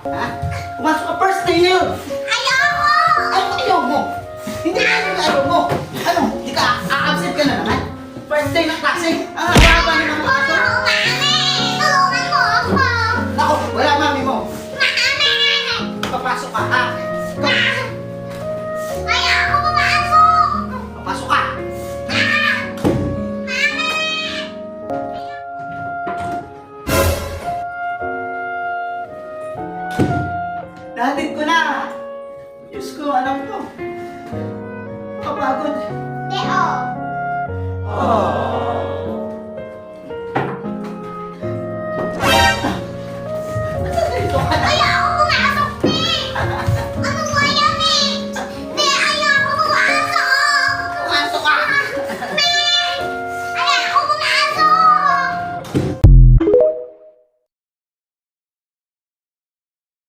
Ha? Pumasok ka first day na yun. Ayoko! Ay, ayaw mo. Hindi ka yung ayaw mo. Ano, hindi ka a-absent ka na naman. First day ng klase. Ang haba naman mga to. Mami! Tulungan mo ako! Ako, wala mami mo. Mami! Papasok ka, ha? Ikaw, Ayoko pumasok! papasok ka. Nahatid ko na. Diyos ko, anak ko. Makapagod. Teo!